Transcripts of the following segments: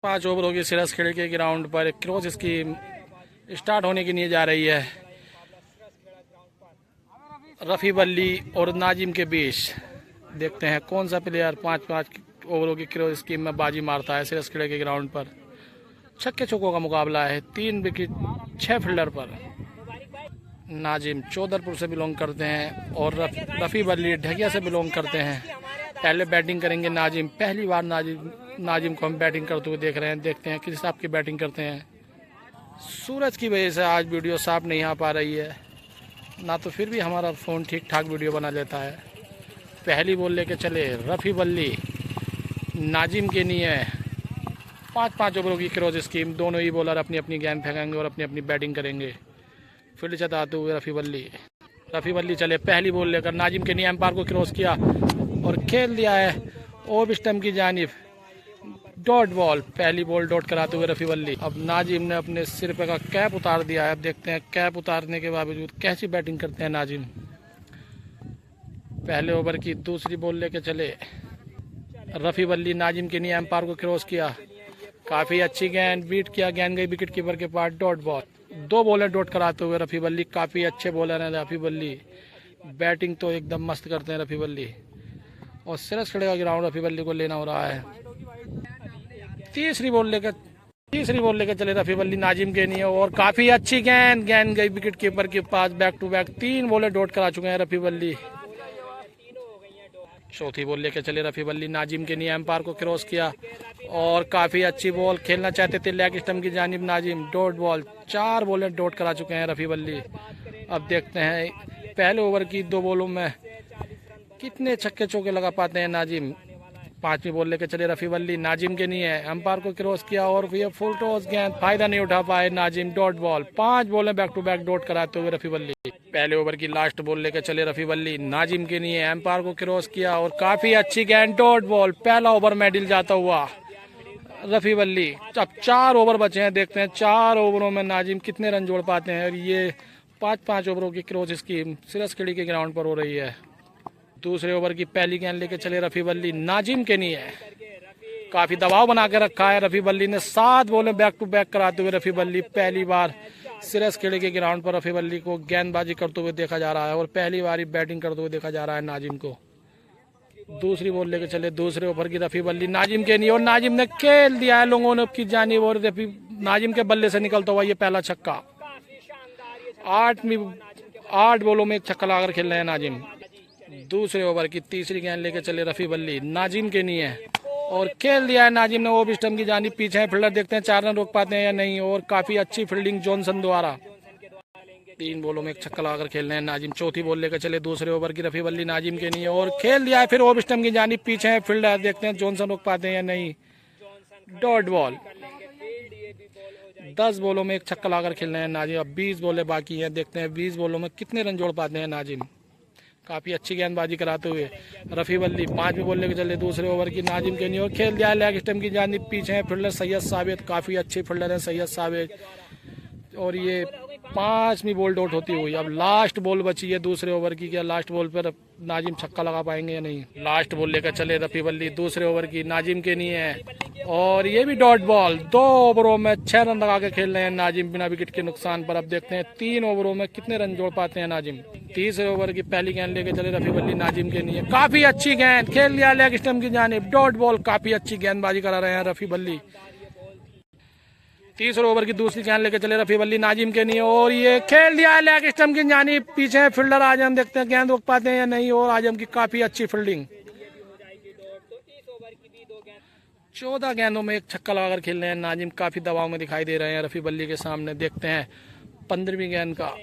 5 over होगी सिरस खेड़े के ground पर। क्रॉस इसकी स्टार्ट होने की नहीं जा रही है। रफ़ी वल्ली और नाजिम के बीच देखते हैं कौन सा प्लेयर 5 ओवरों की क्रॉस स्कीम में बाजी मारता है। सिरस खेड़े के ग्राउंड पर छक्के चौकों का मुकाबला है। 3 विकेट 6 फील्डर पर। नाजिम चौधरपुर से बिलोंग करते हैं और रफ़ी वल्ली ढकिया से बिलोंग करते हैं। पहले बैटिंग करेंगे नाजिम। पहली बार नाजिम को हम बैटिंग करते हुए देख रहे हैं। देखते हैं किस हिसाब की बैटिंग करते हैं। सूरज की वजह से आज वीडियो साफ नहीं आ पा रही है, ना तो फिर भी हमारा फ़ोन ठीक ठाक वीडियो बना लेता है। पहली बॉल लेके चले रफ़ी वल्ली। नाजिम के लिए 5 ओवरों की क्रॉस स्कीम। दोनों ही बॉलर अपनी अपनी गेंद फेंकेंगे और अपनी अपनी बैटिंग करेंगे। फील्ड चताते हुए रफ़ी वल्ली चले। पहली बॉल लेकर नाजिम के लिए एम्पायर को क्रॉस किया और खेल दिया है ऑफ स्टंप की जानिब। Dot ball. पहली बॉल डॉट कराते हुए रफ़ी वल्ली। अब नाजिम ने अपने सिर पे का कैप उतार दिया है। अब देखते हैं कैप उतारने के बावजूद कैसी बैटिंग करते हैं नाजिम। पहले ओवर की दूसरी बॉल लेके चले रफ़ी वल्ली। नाजिम के लिए एम्पायर को क्रॉस किया। काफ़ी अच्छी गेंद बीट किया। गेंद गई विकेट कीपर के पास। Dot ball. 2 बॉलर डॉट कराते हुए रफ़ी वल्ली। काफ़ी अच्छे बॉलर हैं रफ़ी वल्ली। बैटिंग तो एकदम मस्त करते हैं रफ़ी वल्ली। और सिरस खेड़े का ग्राउंड रफ़ी वल्ली को लेना हो रहा है। तीसरी बॉल लेकर चले रफ़ी वल्ली नाजिम के लिए और काफ़ी अच्छी गेंद गई विकेट कीपर के पास। Back to back 3 bowler dot करा चुके हैं रफ़ी वल्ली। चौथी बॉल लेकर चले रफ़ी वल्ली। नाजिम के लिए एम्पायर को क्रॉस किया और काफ़ी अच्छी बॉल खेलना चाहते थे लेग स्टंप की जानिब Nazim. Dot ball. 4 bowler dot करा चुके हैं रफ़ी वल्ली। अब देखते हैं पहले ओवर की 2 बॉलों में कितने छक्के चौके लगा पाते हैं नाजिम। 5वीं बॉल लेकर चले रफ़ी वल्ली। नाजिम के लिए एम्पायर को क्रॉस किया और ये फुल टॉस गेंद फायदा नहीं उठा पाए नाजिम। Dot ball. 5 बॉलें बैक टू बैक डॉट कराते हुए रफ़ी वल्ली। पहले ओवर की लास्ट बॉल लेकर चले रफ़ी वल्ली। नाजिम के लिए एम्पायर को क्रॉस किया और काफ़ी अच्छी गेंद। Dot ball. पहला ओवर मेडल जाता हुआ रफ़ी वल्ली। अब 4 ओवर बचे हैं। देखते हैं 4 ओवरों में नाजिम कितने रन जोड़ पाते हैं। और ये 5 ओवरों की क्रॉस स्कीम सिरस खेड़ी के ग्राउंड पर हो रही है। दूसरे ओवर की पहली गेंद लेकर चले रफ़ी वल्ली। नाजिम के लिए काफ़ी दबाव बना के रखा है रफ़ी वल्ली ने। 7 बॉलें बैक टू बैक कराते हुए रफ़ी वल्ली पहली बार सिरस खेड़े के ग्राउंड पर रफ़ी वल्ली को गेंदबाजी करते हुए देखा जा रहा है और पहली बार ही बैटिंग करते हुए देखा जा रहा है नाजिम को। दूसरी बॉल लेकर चले दूसरे ओवर की रफ़ी वल्ली नाजिम के लिए और नाजिम ने खेल दिया है लोगों ने की जानिब और नाजिम के बल्ले से निकलता हुआ ये पहला छक्का। 8 बॉलों में 1 छक्का लाकर खेल रहे हैं नाजिम। दूसरे ओवर की तीसरी गेंद लेकर चले रफ़ी वल्ली नाजिम के लिए और खेल दिया है नाजिम ने ऑफ स्टंप की जानिब। पीछे है फील्डर। देखते हैं 4 रन रोक पाते हैं या नहीं। और काफ़ी अच्छी फील्डिंग जॉनसन द्वारा। 3 बॉलों में 1 छक्का लगाकर खेल रहे हैं नाजिम। चौथी बॉल लेकर चले दूसरे ओवर की रफ़ी वल्ली नाजिम के लिए और खेल दिया है फिर ऑफ स्टंप की जानिब। पीछे है फील्डर। देखते हैं जॉनसन रोक पाते हैं या नहीं। Dot ball. 10 बॉलों में 1 छक्का लगाकर खेल रहे हैं नाजिम। अब 20 बॉलें बाकी हैं। देखते हैं 20 बॉलों में कितने रन जोड़ पाते हैं नाजिम। काफ़ी अच्छी गेंदबाजी कराते हुए रफ़ी वल्ली। 5वीं बॉल लेकर चले दूसरे ओवर की नाजिम के लिए और खेल दिया है लेग स्टंप की जानिब। पीछे है फील्डर सैयद साबित। काफ़ी अच्छे फील्डर हैं सैयद साबित। और ये 5वीं बॉल डॉट होती हुई। अब लास्ट बॉल बची है दूसरे ओवर की। क्या लास्ट बॉल पर नाजिम छक्का लगा पाएंगे या नहीं। लास्ट बॉल लेकर चले रफ़ी वल्ली दूसरे ओवर की नाजिम के लिए है और ये भी डॉट बॉल। 2 ओवरों में 6 रन लगा के खेल रहे हैं नाजिम बिना विकेट के नुकसान पर। अब देखते हैं 3 ओवरों में कितने रन जोड़ पाते हैं नाजिम। तीसरे ओवर की पहली गेंद लेकर चले रफ़ी वल्ली नाजिम के लिए। काफ़ी अच्छी गेंद खेल लिया लेग स्टंप की जानिब। Dot ball. काफ़ी अच्छी गेंदबाजी करा रहे हैं रफ़ी वल्ली। तीसरे ओवर की दूसरी गेंद लेकर चले रफ़ी वल्ली नाजिम के लिए और ये खेल दिया है लेग स्टंप की जानिब। पीछे है फील्डर आजम। देखते हैं गेंद रोक पाते हैं या नहीं। और आजम की काफ़ी अच्छी फील्डिंग। 14 गेंदों में 1 छक्का लगाकर खेल रहे हैं नाजिम। काफ़ी दबाव में दिखाई दे रहे हैं रफ़ी वल्ली के सामने। देखते हैं 15वीं गेंद का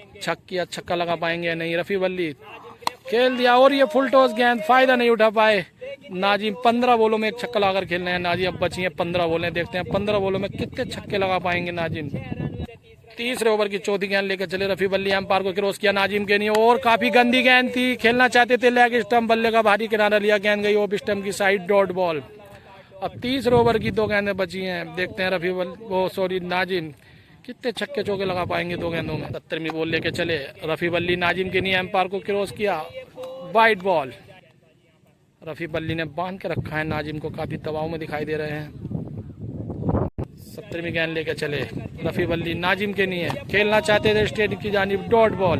छक्का लगा पाएंगे या नहीं। रफ़ी वल्ली खेल दिया और ये फुल टॉस गेंद फायदा नहीं उठा पाए नाजिम। 15 बॉलों में 1 छक्का लगाकर खेल रहे हैं नाजिम। अब बची हैं 15 बॉलें। देखते हैं 15 बॉलों में कितने छक्के लगा पाएंगे नाजिम। तीसरे ओवर की चौथी गेंद लेकर चले रफ़ी वल्ली। एम्पायर को क्रॉस किया नाजिम के लिए और काफ़ी गंदी गेंद थी। खेलना चाहते थे लेग स्टंप। बल्ले का भारी किनारा लिया। गेंद गई ऑफ स्टंप की साइड। Dot ball. अब तीसरे ओवर की 2 गेंदें बची हैं। देखते हैं नाजिम कितने छक्के चौके लगा पाएंगे 2 गेंदों में। 70वीं बॉल लेके चले रफ़ी वल्ली नाजिम के लिए। एम्पायर को क्रॉस किया। Wide ball. रफ़ी वल्ली ने बांध के रखा है नाजिम को। काफ़ी दबाव में दिखाई दे रहे हैं। 17वीं गेंद लेके चले रफी बल्ली नाजिम के लिए, खेलना चाहते थे स्टेट की जानिब डॉट बॉल।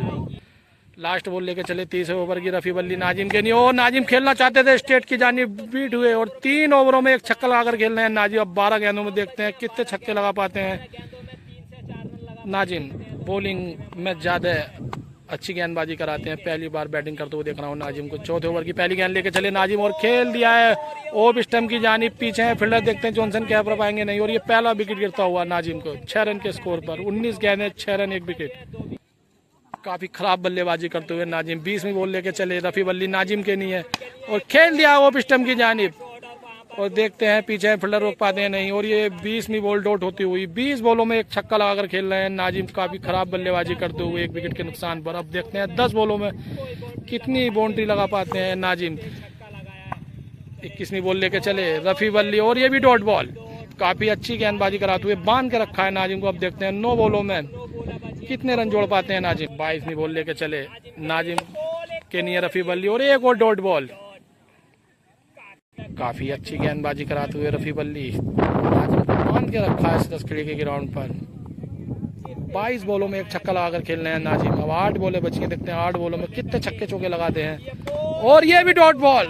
लास्ट बॉल लेके चले 30 ओवर की रफी बल्ली नाजिम के लिए, और नाजिम खेलना चाहते थे स्टेट की जानिब, बीट हुए और 3 ओवरों में एक छक्का लगाकर खेल रहे हैं नाजिम। अब 12 गेंदों में देखते हैं कितने छक्के लगा पाते हैं नाजिम। बॉलिंग में ज़्यादा अच्छी गेंदबाजी कराते हैं, पहली बार बैटिंग करते हुए देख रहा हूँ नाजिम को। चौथे ओवर की पहली गेंद लेके चले नाजिम और खेल दिया है ऑफ स्टंप की जानिब, पीछे है फील्डर, देखते हैं जॉनसन क्या कर पाएंगे नहीं, और ये पहला विकेट गिरता हुआ नाजिम को 6 रन के स्कोर पर। 19 गेंद है, 6 रन 1 विकेट। काफी खराब बल्लेबाजी करते हुए नाजिम 20वीं बॉल लेके चले रफी बल्ली नाजिम के लिए, और खेल दिया ऑफ स्टंप की जानिब, और देखते हैं पीछे फील्डर रोक पाते हैं नहीं, और ये 20वीं बॉल डॉट होती हुई 20 बॉलों में एक छक्का लगाकर खेल रहे हैं नाजिम, काफी खराब बल्लेबाजी करते हुए 1 विकेट के नुकसान पर। अब देखते हैं 10 बॉलों में कितनी बाउंड्री लगा पाते हैं नाजिम। 21वीं बॉल लेके चले रफी बल्ली, और ये भी डॉट बॉल, काफी अच्छी गेंदबाजी कराते हुए बांध के रखा है नाजिम को। अब देखते हैं 9 बॉलों में कितने रन जोड़ पाते हैं नाजिम। 22वीं बॉल लेके चले नाजिम के लिए रफी बल्ली, और एक और डॉट बॉल, काफी अच्छी गेंदबाजी कराते हुए रफी बल्ली नाजिम को बांध के रखा है 10 खिड़की के ग्राउंड पर। 22 बॉलों में एक छक्का लगाकर खेल रहे हैं नाजिम। अब 8 बॉलें बची हैं, देखते हैं 8 बॉलों में कितने छक्के चौके लगाते हैं, और ये भी डॉट बॉल।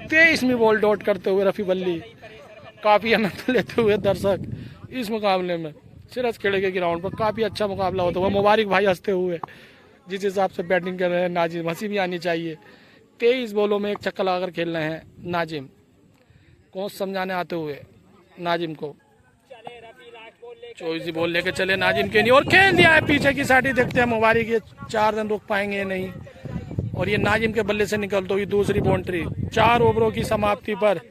23वीं बॉल डॉट करते हुए रफी बल्ली, काफी आनंद लेते हुए दर्शक इस मुकाबले में सिरस खेड़े के ग्राउंड पर। काफी अच्छा मुकाबला होता हुआ, मुबारक भाई हंसते हुए जिस हिसाब से बैटिंग कर रहे हैं नाजिम, हंसी भी आनी चाहिए। 23 बॉलों में एक छक्का लगाकर खेल रहे हैं नाजिम, कोच समझाने आते हुए नाजिम को। 24वीं बॉल लेके चले नाजिम के लिए, और खेल दिया है पीछे की साइड, देखते हैं मुबारक ये 4 रन रोक पाएंगे नहीं, और ये नाजिम के बल्ले से निकलते हुई दूसरी बाउंड्री। 4 ओवरों की समाप्ति पर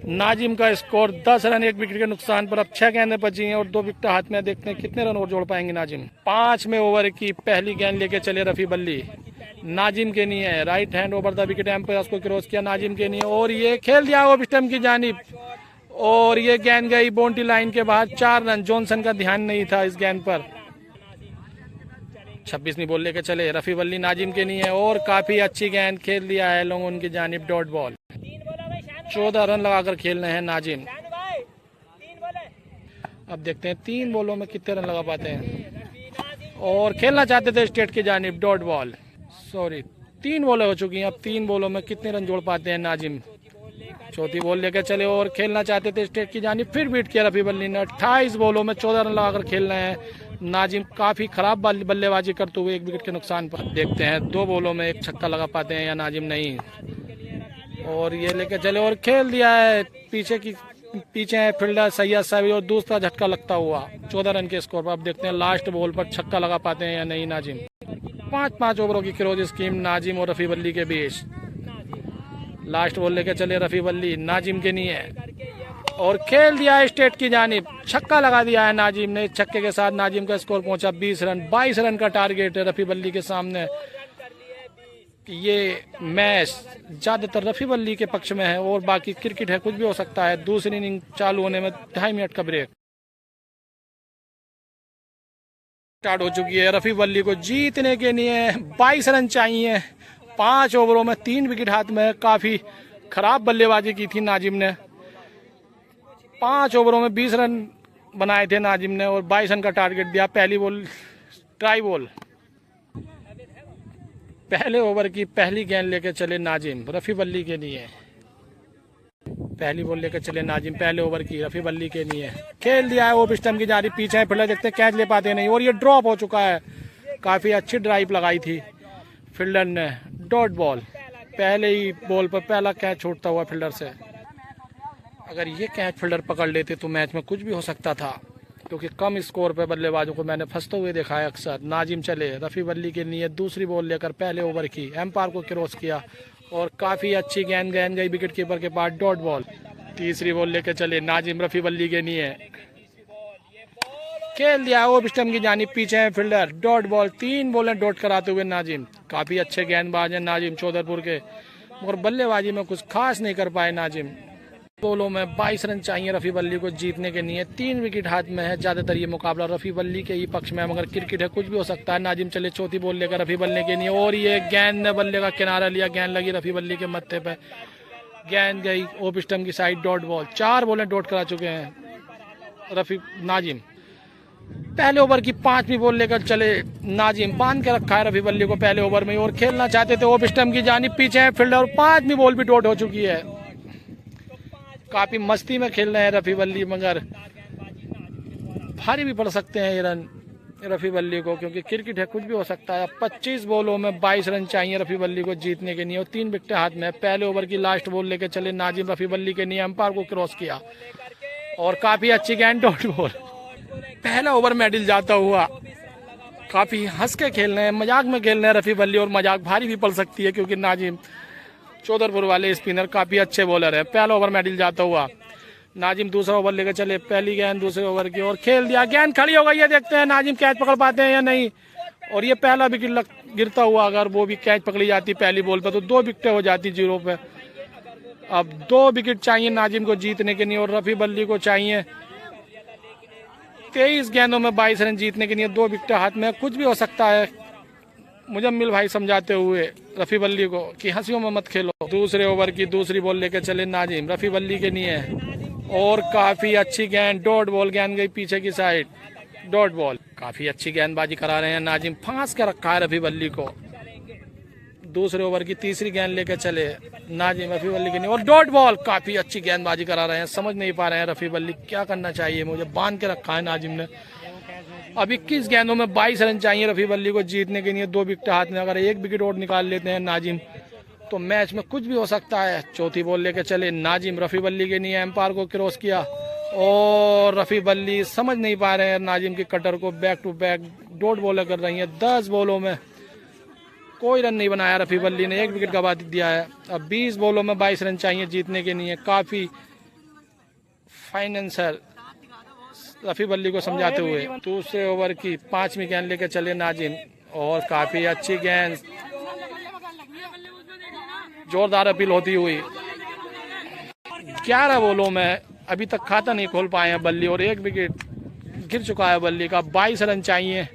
नाजिम का स्कोर 10 रन 1 विकेट के नुकसान पर। अब 6 गेंदें बची हैं और 2 विकेट हाथ में, देखते हैं कितने रन और जोड़ पाएंगे नाजिम। 5वें ओवर की पहली गेंद लेके चले रफी बल्ली नाजिम के लिए, right hand over the wicket, umpire उसको क्रॉस किया नाजिम के लिए, और ये खेल दिया ऑफ स्टंप की जानिब, और ये गेंद गई बाउंड्री लाइन के बाहर। 4 रन, जॉनसन का ध्यान नहीं था इस गेंद पर। 26वीं बॉल लेके चले रफी बल्ली नाजिम के लिए, और काफी अच्छी गेंद खेल दिया है लॉन्ग ऑन की जानिब, डॉट बॉल। 14 रन लगाकर खेल रहे हैं नाजिम। अब देखते हैं 3 बॉलों में कितने रन लगा पाते हैं, और खेलना चाहते थे स्टेट की जानिब, डॉट बॉल। सॉरी, 3 बॉलें हो चुकी हैं, अब 3 बॉलों में कितने रन जोड़ पाते हैं नाजिम। चौथी बॉल लेकर चले और खेलना चाहते थे स्टेट की जानिब, फिर बीट किया रफी बल्ली ने। 28 बॉलों में 14 रन लगाकर खेल रहे हैं नाजिम, काफी खराब बल्लेबाजी करते हुए 1 विकेट के नुकसान पर। देखते हैं 2 बॉलों में एक छक्का लगा पाते हैं या नाजिम नहीं, और ये लेके चले और खेल दिया है पीछे है फील्डर सैयद साहब, और दूसरा झटका लगता हुआ 14 रन के स्कोर पर। अब देखते हैं लास्ट बॉल पर छक्का लगा पाते हैं या नहीं नाजिम। 5 ओवरों की क्लोज स्कीम नाजिम और रफी बल्ली के बीच। लास्ट बॉल लेके चले रफी बल्ली नाजिम के लिए, और खेल दिया है स्टेट की जानिब, छक्का लगा दिया है नाजिम ने। छक्के के साथ नाजिम का स्कोर पहुंचा 20 रन। 22 रन का टारगेट है रफी बल्ली के सामने। ये मैच ज्यादातर रफी बल्ली के पक्ष में है, और बाकी क्रिकेट है, कुछ भी हो सकता है। दूसरी इनिंग चालू होने में 2.5 मिनट का ब्रेक स्टार्ट हो चुकी है। रफी बल्ली को जीतने के लिए 22 रन चाहिए। 5 ओवरों में 3 विकेट हाथ में। काफी खराब बल्लेबाजी की थी नाजिम ने। 5 ओवरों में 20 रन बनाए थे नाजिम ने, और 22 रन का टारगेट दिया। पहली बॉल ट्राई बॉल। पहले ओवर की पहली गेंद लेकर चले नाजिम रफी बल्ली के लिए। पहली बॉल लेकर चले नाजिम पहले ओवर की रफी बल्ली के लिए। खेल दिया है वो स्टंप की जारी, पीछे फील्डर देखते कैच ले पाते नहीं, और ये ड्रॉप हो चुका है। काफी अच्छी ड्राइव लगाई थी फील्डर ने, डॉट बॉल। पहले ही बॉल पर पहला कैच छूटता हुआ फील्डर से। अगर ये कैच फील्डर पकड़ लेते तो मैच में कुछ भी हो सकता था, क्योंकि कम स्कोर पे बल्लेबाजों को मैंने फंसते हुए देखा है अक्सर। नाजिम चले रफी बल्ली के लिए दूसरी बॉल लेकर पहले ओवर की, एम्पायर को क्रॉस किया, और काफी अच्छी गेंद गई विकेट कीपर के पास, डॉट बॉल। तीसरी बॉल लेकर चले नाजिम रफी बल्ली के लिए। खेल दिया वो स्टंप की जानिब, पीछे है फील्डर, डॉट बॉल। 3 बॉलें डॉट कराते हुए नाजिम। काफी अच्छे गेंदबाज हैं नाजिम चौधरपुर के, और बल्लेबाजी में कुछ खास नहीं कर पाए नाजिम। बॉलों में 22 रन चाहिए रफी बल्ली को जीतने के लिए। 3 विकेट हाथ में है। ज्यादातर ये मुकाबला रफी बल्ली के ही पक्ष में है, मगर क्रिकेट है, कुछ भी हो सकता है। नाजिम चले चौथी बॉल लेकर रफी बल्ली के लिए, और ये गेंद ने बल्ले का किनारा लिया, गेंद लगी रफी बल्ली के मत्थे पे, गेंद गई ऑफ स्टंप की साइड, डॉट बॉल। 4 बॉलें डॉट करा चुके हैं रफी नाजिम। पहले ओवर की 5वीं बॉल लेकर चले नाजिम, बांध के रखा है रफी बल्ली को पहले ओवर में और खेलना चाहते थे ऑफ स्टंप की जानिब, पीछे है फील्डर और 5वीं बॉल भी डॉट हो चुकी है। काफी मस्ती में खेल रहे हैं रफी बल्ली, मगर भारी भी पड़ सकते हैं ये रन रफी बल्ली को, क्योंकि क्रिकेट है, कुछ भी हो सकता है। 25 बॉलों में 22 रन चाहिए रफी बल्ली को जीतने के लिए और 3 विकेट हाथ में। पहले ओवर की लास्ट बॉल लेकर चले नाजिम, रफी बल्ली के लिए एम्पायर को क्रॉस किया और काफी अच्छी गेंद, डॉट बॉल। पहला ओवर मेडल जाता हुआ, काफी हंस के खेल रहे हैं, मजाक में खेल रहे हैं रफी बल्ली, और मजाक भारी भी पड़ सकती है क्योंकि नाजिम चौधरपुर वाले स्पिनर काफी अच्छे बॉलर है। पहला ओवर मेडल जाता हुआ नाजिम दूसरा ओवर लेकर चले, पहली गेंद दूसरे ओवर की और खेल दिया, गेंद खड़ी हो गई है, देखते हैं नाजिम कैच पकड़ पाते हैं या नहीं। और ये पहला विकेट गिरता हुआ, अगर वो भी कैच पकड़ी जाती पहली बॉल पर तो 2 विकेटें हो जाती 0 पे। अब 2 विकेट चाहिए नाजिम को जीतने के लिए और रफी बल्ली को चाहिए 23 गेंदों में 22 रन जीतने के लिए, 2 विकेट हाथ में, कुछ भी हो सकता है। मुजम्मिल भाई समझाते हुए रफी बल्ली को कि हंसियों में मत खेलो। दूसरे ओवर की दूसरी बॉल लेकर चले नाजिम, रफी बल्ली के लिए और काफी अच्छी गेंद, डॉट बॉल, गेंद गई पीछे की साइड, डॉट बॉल। काफी अच्छी गेंदबाजी करा रहे हैं नाजिम, फांस के रखा है रफी बल्ली को। दूसरे ओवर की तीसरी गेंद लेकर चले नाजिम, रफी बल्ली के लिए और डॉट बॉल। काफी अच्छी गेंदबाजी करा रहे हैं, समझ नहीं पा रहे हैं रफी बल्ली क्या करना चाहिए, मुझे बांध के रखा है नाजिम ने। अब 21 गेंदों में 22 रन चाहिए रफी बल्ली को जीतने के लिए, 2 विकेट हाथ में। अगर 1 विकेट और निकाल लेते हैं नाजिम तो मैच में कुछ भी हो सकता है। चौथी बॉल लेकर चले नाजिम, रफी बल्ली के लिए एम्पायर को क्रॉस किया और रफी बल्ली समझ नहीं पा रहे हैं नाजिम की कटर को, back to back dot bowler कर रही है। 10 बॉलों में कोई रन नहीं बनाया रफी बल्ली ने, 1 विकेट गवा दिया है। अब 20 बॉलों में 22 रन चाहिए जीतने के लिए। काफी फाइनेंशियल रफी बल्ली को समझाते हुए दूसरे ओवर की 5वीं गेंद लेकर चले नाजिम और काफी अच्छी गेंद, जोरदार अपील होती हुई। 11 बॉलों में अभी तक खाता नहीं खोल पाए हैं बल्ली और 1 विकेट गिर चुका है बल्ली का। 22 रन चाहिए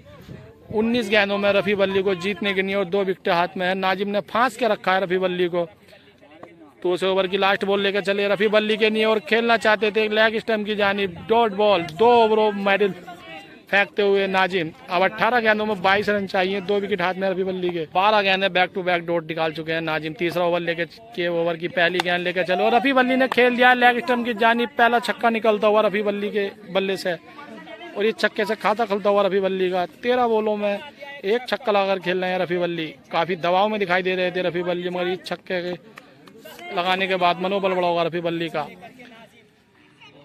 19 गेंदों में रफी बल्ली को जीतने के लिए और 2 विकेट हाथ में है। नाजिम ने फांस के रखा है रफी बल्ली को। दूसरे ओवर की लास्ट बॉल लेकर चले रफी बल्ली के लिए और खेलना चाहते थे लेग स्टंप की जानिब, डॉट बॉल। 2 ओवरों मेडल फेंकते हुए नाजिम। अब 18 गेंदों में 22 रन चाहिए, 2 विकेट हाथ में रफी बल्ली के। 12 गेंदे बैक टू बैक डॉट निकाल चुके हैं नाजिम। तीसरा ओवर लेकर के ओवर की पहली गेंद लेकर चलो और रफी बल्ली ने खेल दिया लेग स्टंप की जानिब। पहला छक्का निकलता हुआ रफी बल्ली के बल्ले से और ये छक्के से खाता खुलता हुआ रफी बल्ली का। 13 बॉलों में 1 छक्का लगाकर खेल रहे हैं रफी बल्ली। काफी दबाव में दिखाई दे रहे थे रफी बल्ली, मगर इस छक्के लगाने के बाद मनोबल बढ़ा होगा रफी बल्ली का।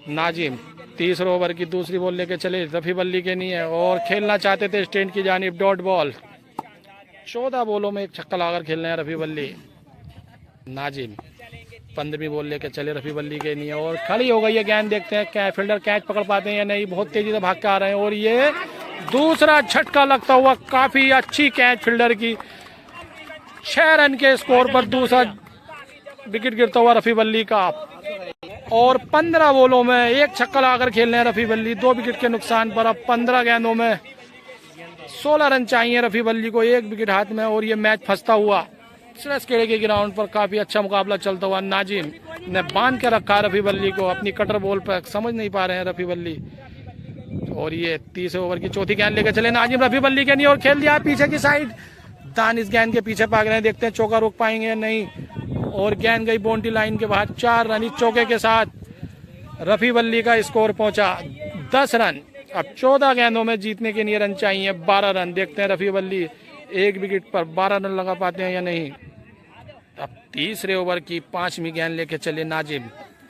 नाजिम तीसरे ओवर की दूसरी बॉल लेके चले रफी बल्ली के लिए और खेलना चाहते थे स्टैंड की जानिब, डॉट बॉल। 14 बॉलों में 1 छक्का लगाकर खेल रहे हैं रफी बल्ली। नाजिम 15वीं बॉल लेके चले रफी बल्ली के लिए और खड़ी हो गई है गेंद, देखते हैं क्या फील्डर कैच पकड़ पाते हैं या नहीं। बहुत तेजी से भाग के आ रहे हैं और ये दूसरा झटका लगता हुआ, काफी अच्छी कैच फील्डर की। 6 रन के स्कोर पर दूसरा विकेट गिरता हुआ रफी बल्ली का और 15 बॉलों में 1 छक्का लगाकर खेल रहे हैं रफी बल्ली, 2 विकेट के नुकसान पर। अब 15 गेंदों में 16 रन चाहिए रफी बल्ली को, 1 विकेट हाथ में और ये मैच फंसता हुआ खेड़े के ग्राउंड पर। काफी अच्छा मुकाबला चलता हुआ नाजिम ने बांध के रखा रफी बल्ली को अपनी कटर बॉल पर, समझ नहीं पा रहे हैं रफी बल्ली। और ये तीसरे ओवर की चौथी गेंद लेकर चले नाजिम रफी बल्ली के लिए और खेल दिया पीछे की साइड। दानिश गेंद के पीछे भाग रहे हैं, देखते हैं चौका रोक पाएंगे या नहीं। और गेंद गई बाउंड्री लाइन के बाहर। 4 रन इस चौके के साथ रफी बल्ली का स्कोर पहुंचा 10 रन। अब 14 गेंदों में जीतने के लिए रन चाहिए 12 रन। देखते हैं रफी बल्ली 1 विकेट पर 12 रन लगा पाते हैं या नहीं। अब तीसरे ओवर की 5वीं गेंद लेके चले नाजिम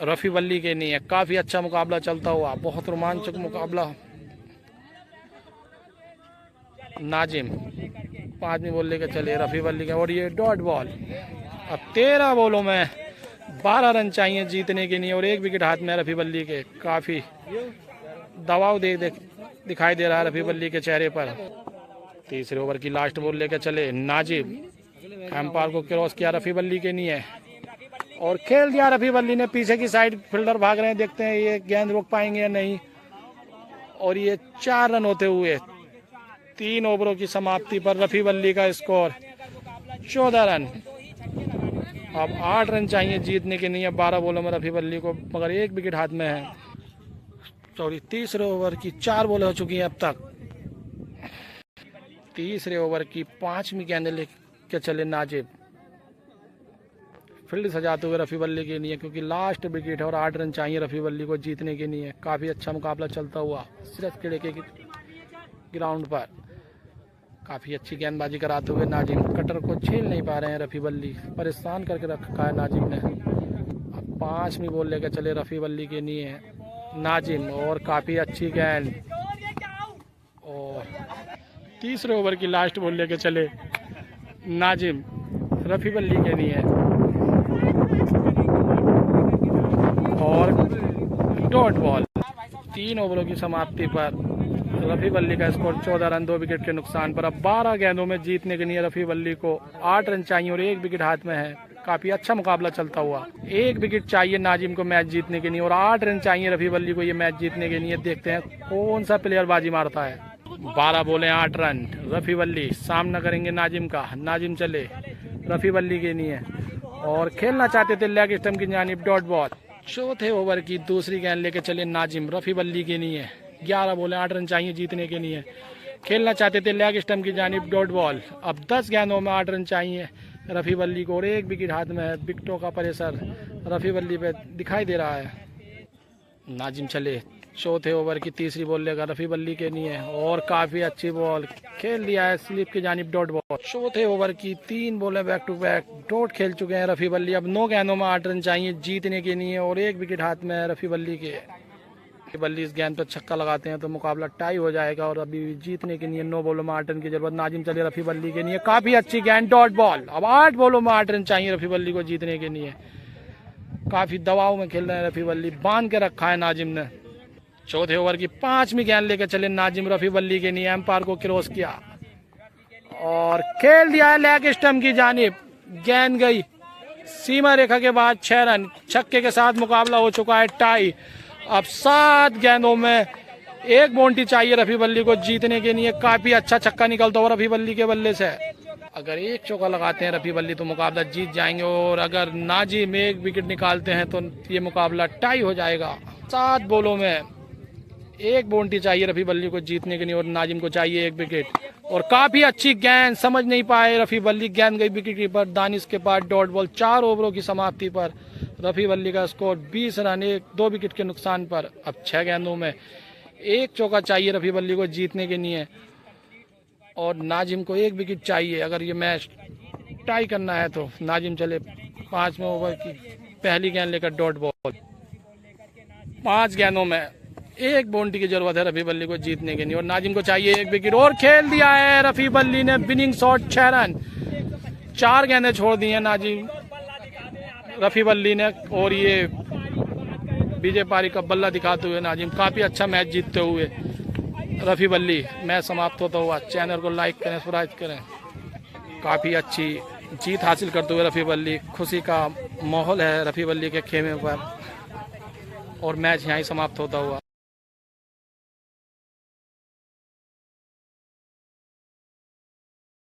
रफी बल्ली के लिए। काफी अच्छा मुकाबला चलता हुआ, बहुत रोमांचक मुकाबला। नाजिम 5वीं बॉल लेके चले रफी बल्ली के और ये डॉट बॉल। अब 13 बॉलों में 12 रन चाहिए जीतने के लिए और 1 विकेट हाथ में रफी बल्ली के। काफी दबाव दिखाई दे रहा है रफी बल्ली के चेहरे पर। तीसरे ओवर की लास्ट बॉल लेकर चले नाजिम, एम्पायर को क्रॉस किया रफी बल्ली के लिए और खेल दिया रफी बल्ली ने पीछे की साइड। फील्डर भाग रहे हैं, देखते हैं ये गेंद रोक पाएंगे या नहीं। और ये 4 रन होते हुए 3 ओवरों की समाप्ति पर रफी बल्ली का स्कोर 14 रन। अब 8 रन चाहिए जीतने के लिए 12 बॉलों में रफी बल्ली को, मगर 1 विकेट हाथ में है। सॉरी तीसरे ओवर की 4 बॉलें हो चुकी हैं अब तक। तीसरे ओवर की 5वीं गेंद लेके चले नाजिम। फील्ड सजाते हुए रफ़ी बल्ली के लिए, क्योंकि लास्ट विकेट है और 8 रन चाहिए रफ़ी बल्ली को जीतने के लिए। काफ़ी अच्छा मुकाबला चलता हुआ सिर्फ खेड़े के ग्राउंड पर काफ़ी अच्छी गेंदबाजी कराते हुए नाजिम कटर को झेल नहीं पा रहे हैं। रफ़ी बल्ली परेशान करके रखा है नाजिम ने। अब 5वीं बॉल लेकर चले रफ़ी बल्ली के लिए नाजिम, और काफ़ी अच्छी गेंद। और तीसरे ओवर की लास्ट बॉल लेकर चले नाजिम रफ़ी बल्ली के लिए, और डॉट बॉल। 3 ओवरों की समाप्ति पर रफ़ी बल्ली का स्कोर 14 रन 2 विकेट के नुकसान पर। अब 12 गेंदों में जीतने के लिए रफ़ी बल्ली को 8 रन चाहिए और 1 विकेट हाथ में है। काफ़ी अच्छा मुकाबला चलता हुआ। 1 विकेट चाहिए नाजिम को मैच जीतने के लिए और 8 रन चाहिए रफ़ी बल्ली को ये मैच जीतने के लिए। देखते हैं कौन सा प्लेयर बाजी मारता है। 12 बॉलें 8 रन। रफ़ी बल्ली सामना करेंगे नाजिम का। नाजिम चले रफ़ी बल्ली के लिए और खेलना चाहते थे लेग स्टंप की जानिब, डॉट बॉल। चौथे ओवर की दूसरी गेंद लेके चले नाजिम रफ़ी बल्ली के लिए। 11 बॉलें 8 रन चाहिए जीतने के लिए। खेलना चाहते थे लेग स्टंप की जानिब, डॉट बॉल। अब 10 गेंदों में 8 रन चाहिए रफ़ी बल्ली को और 1 विकेट हाथ में है। विकेटों का प्रेशर रफ़ी बल्ली पे दिखाई दे रहा है। नाजिम चले चौथे ओवर की तीसरी बॉल लेकर रफ़ी बल्ली के लिए और काफ़ी अच्छी बॉल खेल दिया है स्लिप की जानिब, डॉट बॉल। चौथे ओवर की 3 बॉलें बैक टू बैक डॉट खेल चुके हैं रफ़ी बल्ली। अब 9 गेंदों में 8 रन चाहिए जीतने के लिए और 1 विकेट हाथ में है रफ़ी बल्ली के। रफ़ी बल्ली इस गेंद पर छक्का लगाते हैं तो मुकाबला टाई हो जाएगा और अभी जीतने के लिए 9 बॉलों में 8 रन की जरूरत। नाजिम चले रफ़ी बल्ली के लिए, काफ़ी अच्छी गेंद, डॉट बॉल। अब 8 बॉलों में 8 रन चाहिए रफ़ी बल्ली को जीतने के लिए। काफ़ी दबाव में खेल रहे हैं रफ़ी बल्ली, बांध के रखा है नाजिम ने। चौथे ओवर की 5वीं गेंद लेकर चले नाजिम रफ़ी बल्ली के लिए। एम्पायर को क्रॉस किया और खेल दिया है लेग स्टंप की जानिब। गेंद गई सीमा रेखा के बाद 6 रन। छक्के के साथ मुकाबला हो चुका है टाई। अब 7 गेंदों में 1 बाउंड्री चाहिए रफ़ी बल्ली को जीतने के लिए। काफ़ी अच्छा छक्का निकलता हुआ रफ़ी बल्ली के बल्ले से। अगर 1 चौका लगाते हैं रफ़ी बल्ली तो मुकाबला जीत जाएंगे और अगर नाजिम 1 विकेट निकालते हैं तो ये मुकाबला टाई हो जाएगा। 7 बॉलों में 1 बाउंड्री चाहिए रफ़ी बल्ली को जीतने के लिए और नाजिम को चाहिए 1 विकेट। और काफ़ी अच्छी गेंद, समझ नहीं पाए रफ़ी बल्ली, गेंद गई विकेट कीपर दानिश के पास, डॉट बॉल। 4 ओवरों की समाप्ति पर रफ़ी बल्ली का स्कोर 20 रन 2 विकेट के नुकसान पर। अब 6 गेंदों में 1 चौका चाहिए रफ़ी बल्ली को जीतने के लिए और नाजिम को 1 विकेट चाहिए अगर ये मैच टाई करना है तो। नाजिम चले 5वें ओवर की पहली गेंद लेकर, डॉट बॉल। 5 गेंदों में 1 बाउंड्री की जरूरत है रफ़ी बल्ली को जीतने के लिए और नाजिम को चाहिए 1 विकेट और खेल दिया है रफ़ी बल्ली ने विनिंग शॉट। 6 रन। 4 गेंदें छोड़ दी हैं नाजिम रफ़ी बल्ली ने और ये विजय पारी का बल्ला दिखाते हुए नाजिम काफ़ी अच्छा मैच जीतते हुए रफ़ी बल्ली। मैच समाप्त होता हुआ। चैनल को लाइक करें, सब्सक्राइब करें। काफ़ी अच्छी जीत हासिल करते हुए रफ़ी बल्ली। खुशी का माहौल है रफ़ी बल्ली के खेमे पर और मैच यहीं समाप्त होता हुआ।